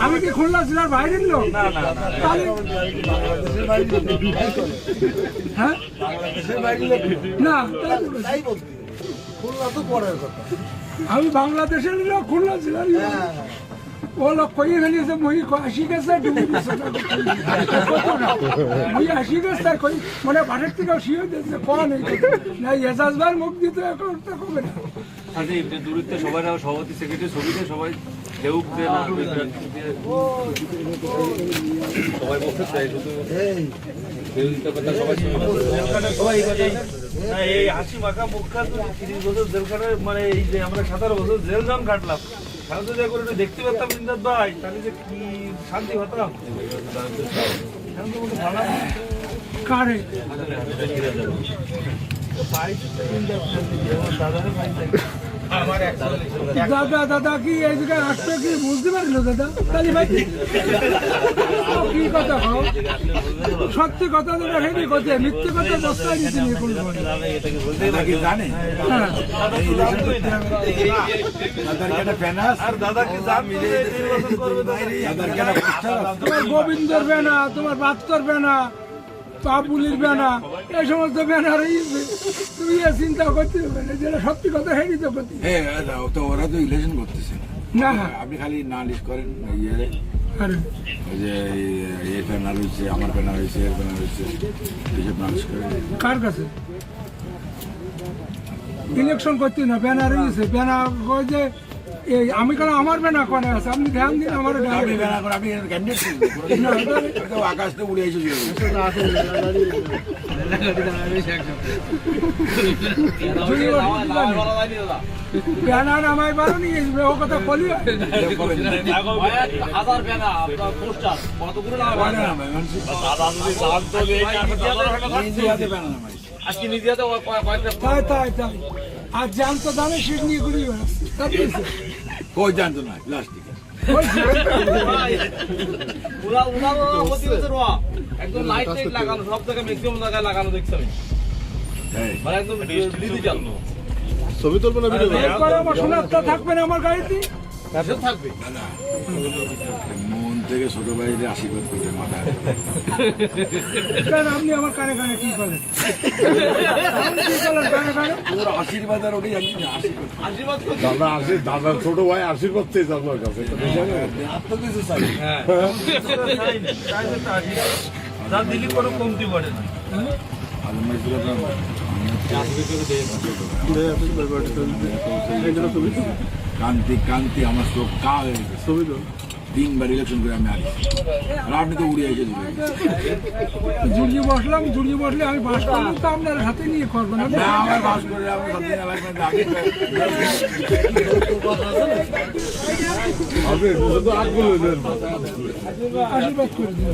আমি কি খুলনা জেলার বাইরের লোক? তাহলে হ্যাঁ না, আমি বাংলাদেশের লোক, খুলনা জেলার লোক। ও লোক কই ফেলিয়েছে মই আসি গেছে মই আসি গেছে কই মানে বাড়ির থেকেও শিও দিয়েছে কোয়া নেই না এজাজবার মুখ দিতে করতে কবে না। আচ্ছা এই দূরত্বে সবাই সভাপতি সেক্রেটারি ছবিতে সবাই কেউ সবাই বলতে চাই শুধু এই হাসি মাখা মুখখান 30 বছর জেলখানে মানে এই যে আমরা 17 বছর জেল জন কাটলাম, শান্তি করে একটু দেখতে পারতাম ইন্দাদ ভাই, তাহলে যে কি শান্তি হতাম। কারে দাদা দাদা কি এই জায়গায় আসবে কি বুঝতে পারলো দাদা? তাহলে ভাই কি কথা খাও, সত্যি কথা তো রাখেনি, কথা মিথ্যে কথা বস্তায় নিচে নিয়ে করবো জানে তোমার গোবিন্দর বেনা, তোমার বাচ্চার বেনা, পাপুলির বেনা, এই সমস্ত ব্যানার তুমি চিন্তা করতে হবে না, যেটা সত্যি কথা হেঁটে তো করতে। তো ওরা তো ইলেকশন করতেছে না, আপনি খালি নালিশ করেন আরে যে এই ব্যানার হয়েছে, আমার ব্যানার হয়েছে, এর ব্যানার হয়েছে, এইসব নালিশ করেন। কার কাছে ইলেকশন করতে না ব্যানার হয়েছে, ব্যানার যে এই আমি কেন আমার ব্যানার কোনে আছে, আপনি ধ্যান দিন আমার আপনি ব্যানার করে আপনি ক্যান্ডিডেট আকাশ তো উড়ে এসে ব্যানার আমায় বারো নিয়ে ও কথা বলি তাই তাই তাই আর জানতো দামে শীত নিয়ে ঘুরিয়ে বেড়াচ্ছে, কই জানতো না প্লাস্টিক একদম লাইট টাইট লাগানো, সব জায়গায় ম্যাক্সিমাম জায়গায় লাগানো দেখছি আমি, মানে একদম ডিজিটাল। ছবি তুলবো না আমার সোনারটা থাকবে না আমার গাড়িতে থাকবে মন থেকে ছোট ভাইদের আশীর্বাদ করবে মাথায়। আপনি আমার কানে কানে কি করেন, কি করেন কানে কানে ওর আশীর্বাদ আর ওটাই জানি না, আশীর্বাদ দাদা ছোট ভাই আশীর্বাদ চেয়েছে আপনার কাছে, আত্মকিছু চাই যা দিলি কোনো কমতি পড়ে না। কান্তি কান্তি আমার চোখ কা হয়ে গেছে, 3 বার ইলেকশন করে আমি আসি আর আপনি তো উড়ে এসে জুড়িয়ে বসলাম, জুড়িয়ে বসলে আমি বাস করলাম তো আপনার হাতে নিয়ে করবো না। আমার বাস করে আমি সত্যি আগে আশীর্বাদ করে দিন।